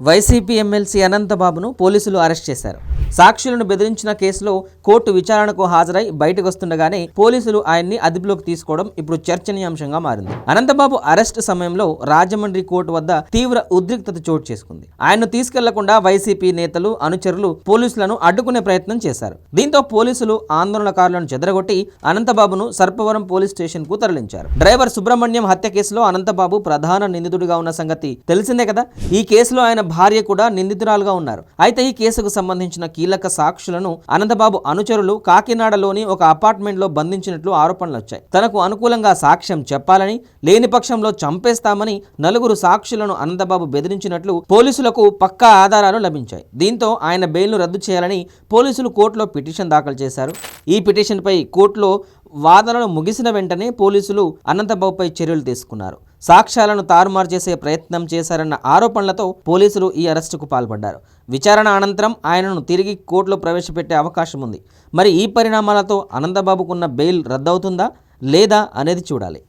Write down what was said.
YCP MLC అనంతబాబును పోలీసులు arrest చేశారు. సాక్షులను బెదిరించిన కేసులో కోర్టు విచారణకు హాజరై బయటకు వస్తుండగానే పోలీసులు ఆయన్ని అదుపులోకి తీసుకోవడం ఇప్పుడు చర్చనీయాంశంగా మారింది. అనంతబాబు అరెస్ట్ సమయంలో రాజమండ్రి కోర్టు వద్ద తీవ్ర ఉద్రిక్తత చోటు చేసుకుంది. ఆయన్ను తీసుకెళ్లకుండా వైసీపీ నేతలు, అనుచరులు పోలీసులను అడ్డుకునే ప్రయత్నం చేశారు. దీంతో పోలీసులు ఆందోళనకారులను చెదరగొట్టి అనంతబాబును సర్పవరం పోలీస్ స్టేషన్ కు తరలించారు. డ్రైవర్ సుబ్రహ్మణ్యం హత్య కేసులో అనంతబాబు ప్రధాన నిందితుడిగా ఉన్న సంగతి తెలిసిందే కదా. ఈ కేసులో ఆయన భార్య కూడా నిందితురాలుగా ఉన్నారు. అయితే ఈ కేసుకు సంబంధించిన కీలక సాక్షులను అనంతబాబు అనుచరులు కాకినాడలోని ఒక అపార్ట్మెంట్ లో బంధించినట్లు ఆరోపణలు వచ్చాయి. తనకు అనుకూలంగా సాక్ష్యం చెప్పాలని, లేని పక్షంలో చంపేస్తామని నలుగురు సాక్షులను అనంతబాబు బెదిరించినట్లు పోలీసులకు పక్కా ఆధారాలు లభించాయి. దీంతో ఆయన బెయిల్ను రద్దు చేయాలని పోలీసులు కోర్టులో పిటిషన్ దాఖలు చేశారు. ఈ పిటిషన్పై కోర్టులో వాదనలు ముగిసిన వెంటనే పోలీసులు అనంతబాబుపై చర్యలు తీసుకున్నారు. సాక్ష్యాలను తారుమారు చేసే ప్రయత్నం చేశారన్న ఆరోపణలతో పోలీసులు ఈ అరెస్టుకు పాల్పడ్డారు. విచారణ అనంతరం ఆయనను తిరిగి కోర్టులో ప్రవేశపెట్టే అవకాశం ఉంది. మరి ఈ పరిణామాలతో అనంతబాబుకున్న బెయిల్ రద్దవుతుందా లేదా అనేది చూడాలి.